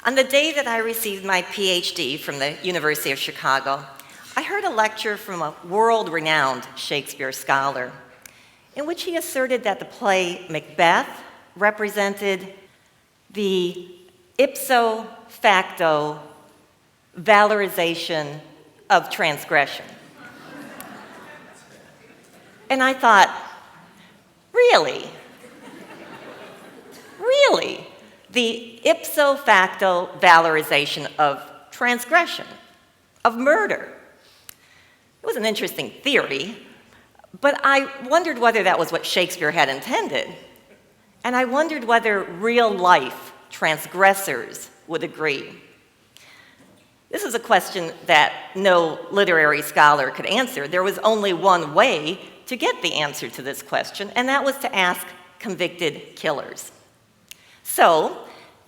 On the day that I received my Ph.D. from the University of Chicago, I heard a lecture from a world-renowned Shakespeare scholar in which he asserted that the play Macbeth represented the ipso facto valorization of transgression. And I thought, really? Really? The ipso facto valorization of transgression, of murder. It was an interesting theory, but I wondered whether that was what Shakespeare had intended. And I wondered whether real-life transgressors would agree. This is a question that no literary scholar could answer. There was only one way to get the answer to this question, and that was to ask convicted killers. So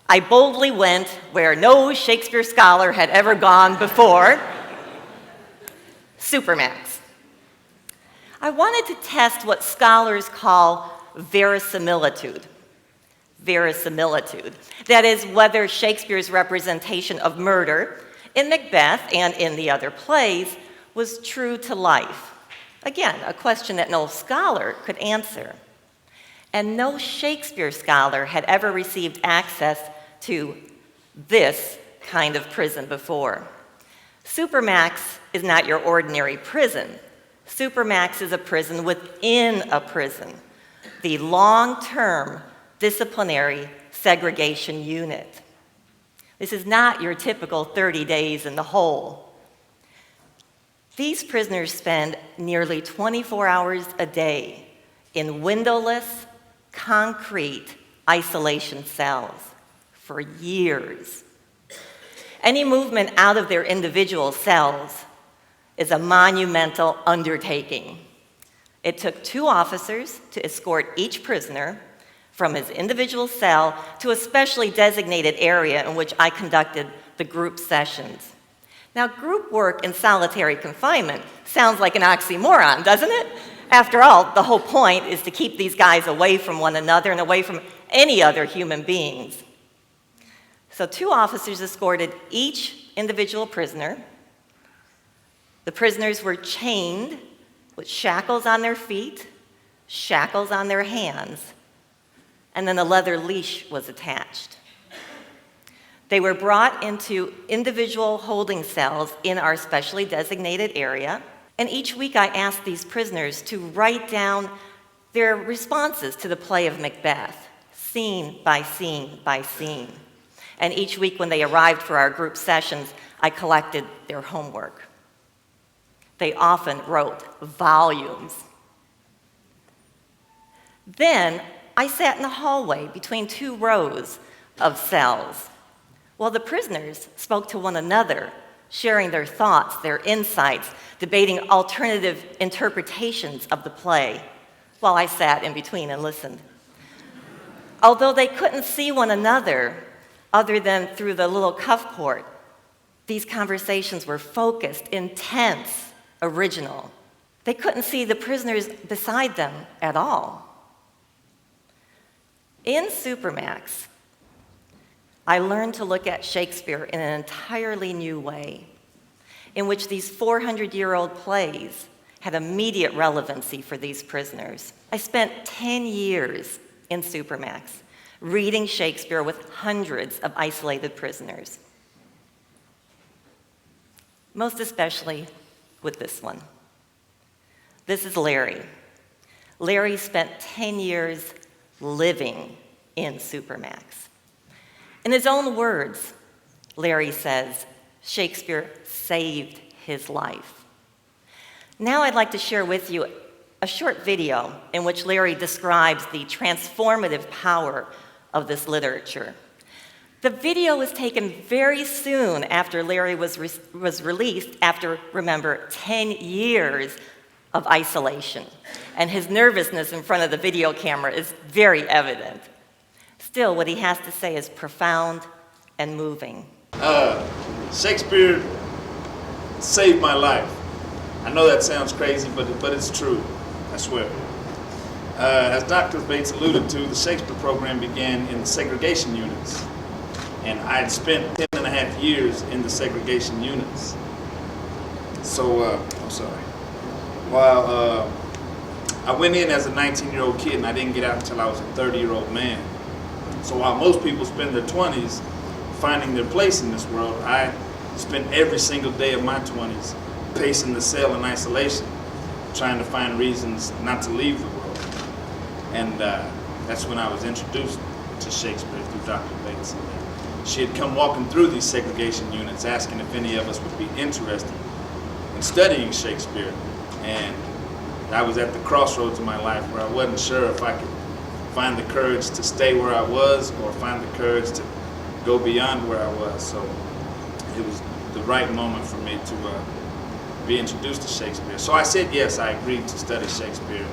I boldly went where no Shakespeare scholar had ever gone before, supermax. I wanted to test what scholars call verisimilitude. Verisimilitude. That is, whether Shakespeare's representation of murder in Macbeth and in the other plays was true to life. Again, a question that no scholar could answer. And no Shakespeare scholar had ever received access to this kind of prison before. Supermax is not your ordinary prison. Supermax is a prison within a prison, the long-term disciplinary segregation unit. This is not your typical 30 days in the hole. These prisoners spend nearly 24 hours a day in windowless, concrete isolation cells for years. Any movement out of their individual cells is a monumental undertaking. It took 2 officers to escort each prisoner from his individual cell to a specially designated area in which I conducted the group sessions. Now, group work in solitary confinement sounds like an oxymoron, doesn't it? After all, the whole point is to keep these guys away from one another and away from any other human beings. So 2 officers escorted each individual prisoner. The prisoners were chained with shackles on their feet, shackles on their hands, and then a leather leash was attached. They were brought into individual holding cells in our specially designated area, and each week I asked these prisoners to write down their responses to the play of Macbeth, scene by scene by scene. And each week when they arrived for our group sessions, I collected their homework. They often wrote volumes. Then I sat in the hallway between 2 rows of cells while the prisoners spoke to one another, sharing their thoughts, their insights, debating alternative interpretations of the play, while I sat in between and listened. Although they couldn't see one another other than through the little cuff cord, these conversations were focused, intense, original. They couldn't see the prisoners beside them at all. In Supermax, I learned to look at Shakespeare in an entirely new way, in which these 400-year-old plays had immediate relevancy for these prisoners. I spent 10 years in Supermax, reading Shakespeare with hundreds of isolated prisoners, most especially with this one. This is Larry. Larry spent 10 years living in Supermax. In his own words, Larry says, Shakespeare saved his life. Now I'd like to share with you a short video in which Larry describes the transformative power of this literature. The video was taken very soon after Larry was released, after, remember, 10 years of isolation. And his nervousness in front of the video camera is very evident. Still, what he has to say is profound and moving. Shakespeare saved my life. I know that sounds crazy, but it's true, I swear. As Dr. Bates alluded to, the Shakespeare program began in segregation units. And I had spent 10 and a half years in the segregation units. So, I'm sorry. While I went in as a 19-year-old kid and I didn't get out until I was a 30-year-old man. So while most people spend their 20s finding their place in this world, I spent every single day of my 20s pacing the cell in isolation, trying to find reasons not to leave the world. And that's when I was introduced to Shakespeare through Dr. Bates. She had come walking through these segregation units asking if any of us would be interested in studying Shakespeare. And I was at the crossroads of my life where I wasn't sure if I could find the courage to stay where I was or find the courage to go beyond where I was. So it was the right moment for me to be introduced to Shakespeare. So I said yes, I agreed to study Shakespeare.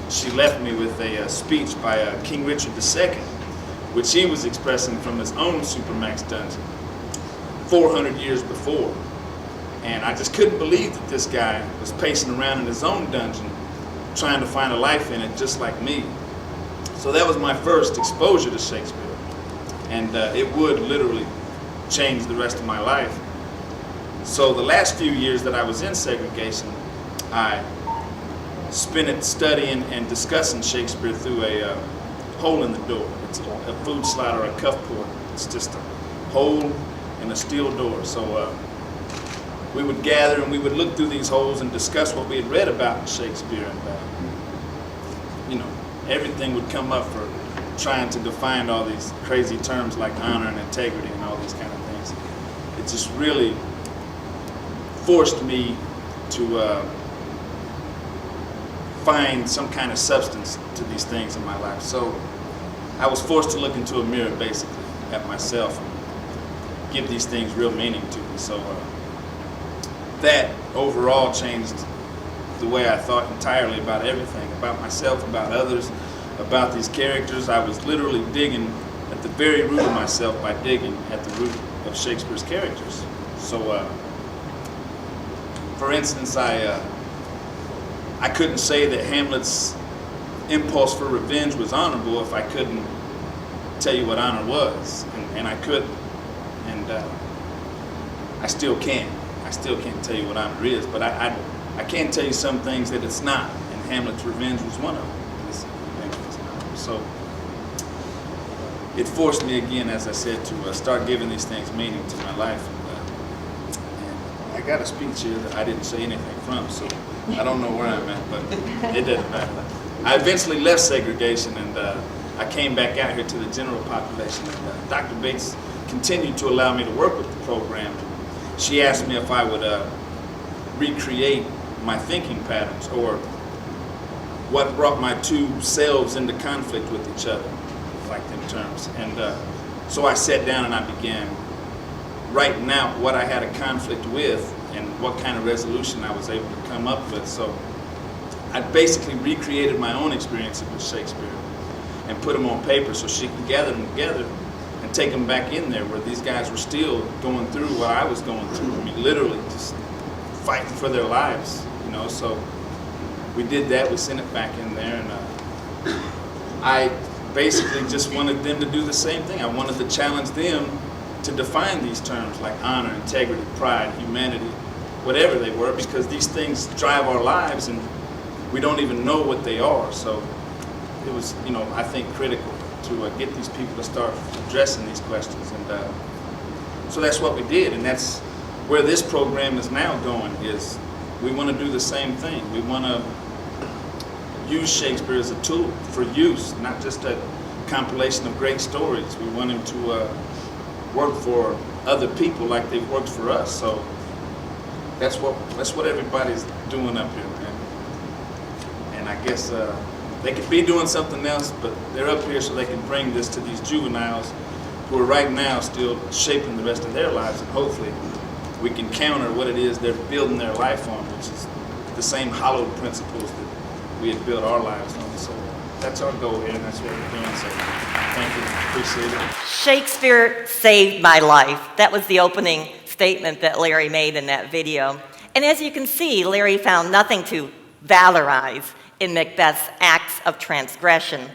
She left me with a speech by King Richard II, which he was expressing from his own supermax dungeon 400 years before. And I just couldn't believe that this guy was pacing around in his own dungeon trying to find a life in it just like me. So that was my first exposure to Shakespeare. And it would literally change the rest of my life. So the last few years that I was in segregation, I spent it studying and discussing Shakespeare through a hole in the door. It's a food slot or a cuff port. It's just a hole in a steel door. So we would gather and we would look through these holes and discuss what we had read about in Shakespeare. And, you know, everything would come up for trying to define all these crazy terms like honor and integrity and all these kind of things. It just really forced me to find some kind of substance to these things in my life. So I was forced to look into a mirror, basically, at myself and give these things real meaning to me. So that overall changed the way I thought entirely about everything, about myself, about others, about these characters. I was literally digging at the very root of myself by digging at the root of Shakespeare's characters. So, for instance, I couldn't say that Hamlet's impulse for revenge was honorable if I couldn't tell you what honor was, and I couldn't, and I still can't. I still can't tell you what honor is, but I can tell you some things that it's not, and Hamlet's revenge was one of them. His revenge was not. So it forced me again, as I said, to start giving these things meaning to my life. And I got a speech here that I didn't say anything from, so I don't know where I'm at, but it doesn't matter. I eventually left segregation, and I came back out here to the general population. And Dr. Bates continued to allow me to work with the program. She asked me if I would recreate my thinking patterns, or what brought my two selves into conflict with each other, like them terms. And so I sat down and I began writing out what I had a conflict with and what kind of resolution I was able to come up with. So I basically recreated my own experiences with Shakespeare and put them on paper so she could gather them together and take them back in there where these guys were still going through what I was going through. I mean, literally just fighting for their lives, you know. So we did that. We sent it back in there, and I basically just wanted them to do the same thing. I wanted to challenge them to define these terms like honor, integrity, pride, humanity, whatever they were, because these things drive our lives and we don't even know what they are. So it was, you know, I think critical to get these people to start addressing these questions. And so that's what we did, and that's where this program is now going, is we want to do the same thing. We want to use Shakespeare as a tool for use, not just a compilation of great stories. We want him to work for other people like they've worked for us. So that's what everybody's doing up here, man. And I guess they could be doing something else, but they're up here so they can bring this to these juveniles who are right now still shaping the rest of their lives, and hopefully we can counter what it is they're building their life on, which is the same hallowed principles that we had built our lives on. So that's our goal here, and that's what we're doing. So thank you, appreciate it. Shakespeare saved my life. That was the opening statement that Larry made in that video. And as you can see, Larry found nothing to valorize in Macbeth's acts of transgression.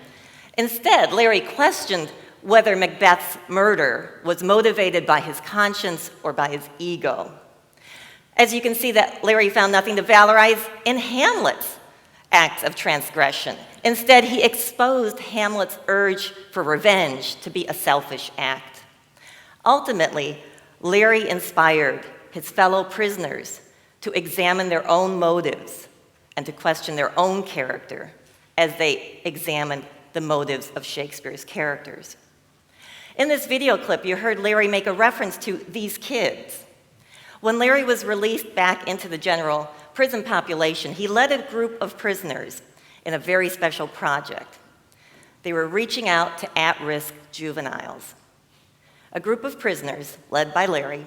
Instead, Larry questioned whether Macbeth's murder was motivated by his conscience or by his ego. As you can see, that Larry found nothing to valorize in Hamlet's acts of transgression. Instead, he exposed Hamlet's urge for revenge to be a selfish act. Ultimately, Larry inspired his fellow prisoners to examine their own motives and to question their own character as they examined the motives of Shakespeare's characters. In this video clip, you heard Larry make a reference to these kids. When Larry was released back into the general prison population, he led a group of prisoners in a very special project. They were reaching out to at-risk juveniles. A group of prisoners, led by Larry,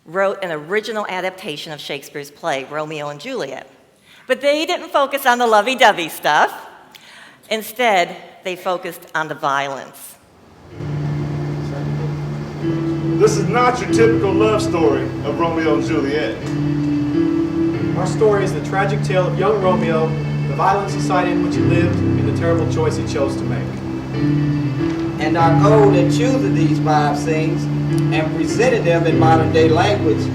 wrote an original adaptation of Shakespeare's play, Romeo and Juliet. But they didn't focus on the lovey-dovey stuff. Instead, they focused on the violence. This is not your typical love story of Romeo and Juliet. Our story is the tragic tale of young Romeo, the violent society in which he lived, and the terrible choice he chose to make. And our goal in choosing these 5 scenes and presenting them in modern day language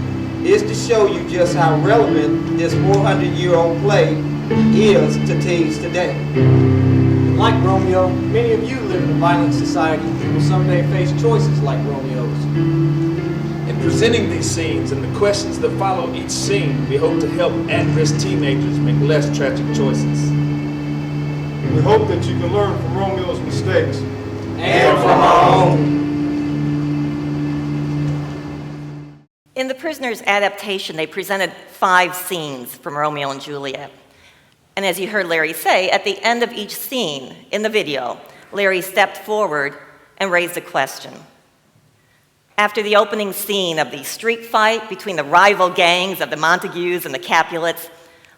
is to show you just how relevant this 400-year-old play is to teens today. Like Romeo, many of you live in a violent society and will someday face choices like Romeo's. In presenting these scenes and the questions that follow each scene, we hope to help at-risk teenagers make less tragic choices. We hope that you can learn from Romeo's mistakes And from our own. In The Prisoner's adaptation, they presented 5 scenes from Romeo and Juliet. And as you heard Larry say, at the end of each scene in the video, Larry stepped forward and raised a question. After the opening scene of the street fight between the rival gangs of the Montagues and the Capulets,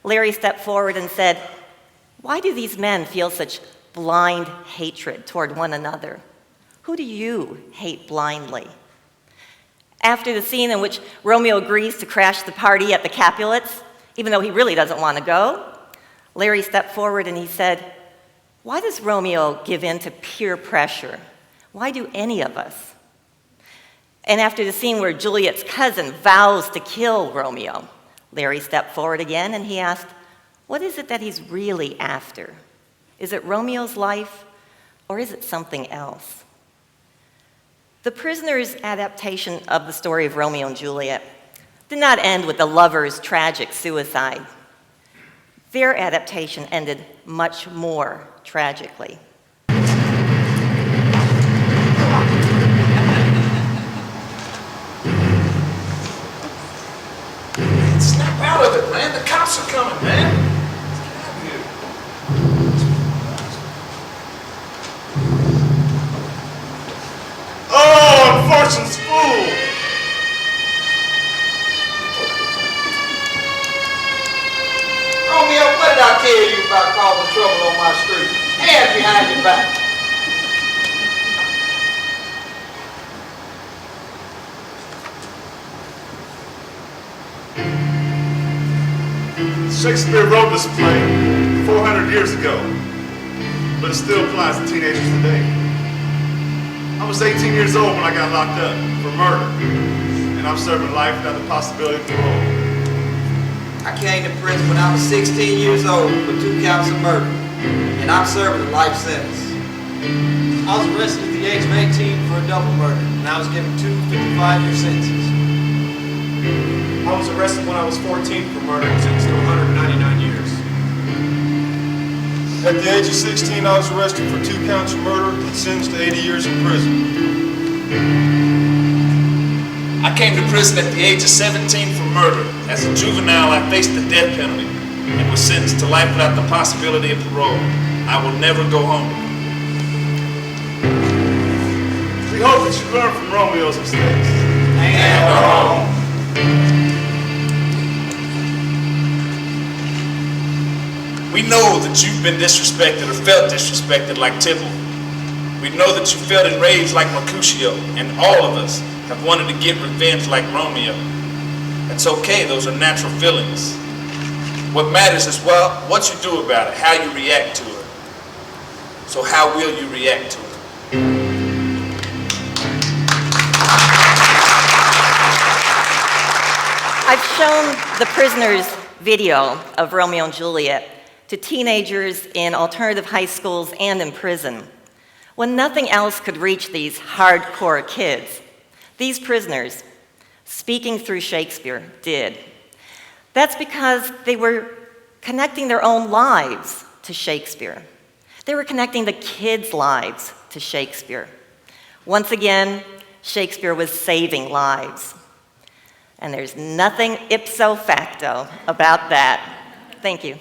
Larry stepped forward and said, "Why do these men feel such blind hatred toward one another? Who do you hate blindly?" After the scene in which Romeo agrees to crash the party at the Capulets, even though he really doesn't want to go, Larry stepped forward and he said, "Why does Romeo give in to peer pressure? Why do any of us?" And after the scene where Juliet's cousin vows to kill Romeo, Larry stepped forward again and he asked, what is it that he's really after? Is it Romeo's life or is it something else? The Prisoner's adaptation of the story of Romeo and Juliet did not end with the lover's tragic suicide. Their adaptation ended much more tragically. Snap out of it, man. The cops are coming, man. Oh, unfortunate fool! Romeo, what did I tell you about causing trouble on my street? Hands behind your back. Shakespeare wrote this play 400 years ago, but it still applies to teenagers today. I was 18 years old when I got locked up for murder, and I'm serving life without the possibility of parole. I came to prison when I was 16 years old for 2 counts of murder, and I'm serving a life sentence. I was arrested at the age of 18 for a double murder, and I was given 2 55-year sentences. I was arrested when I was 14 for murder and sentenced to 199 years. At the age of 16, I was arrested for 2 counts of murder and sentenced to 80 years in prison. I came to prison at the age of 17 for murder. As a juvenile, I faced the death penalty and was sentenced to life without the possibility of parole. I will never go home. We hope that you learn from Romeo's mistakes. And our own. We know that you've been disrespected or felt disrespected like Tybalt. We know that you felt enraged like Mercutio, and all of us have wanted to get revenge like Romeo. It's okay, those are natural feelings. What matters is, well, what you do about it, how you react to it. So how will you react to it? I've shown the prisoners' video of Romeo and Juliet to teenagers in alternative high schools and in prison. When nothing else could reach these hardcore kids, these prisoners, speaking through Shakespeare, did. That's because they were connecting their own lives to Shakespeare. They were connecting the kids' lives to Shakespeare. Once again, Shakespeare was saving lives. And there's nothing ipso facto about that. Thank you.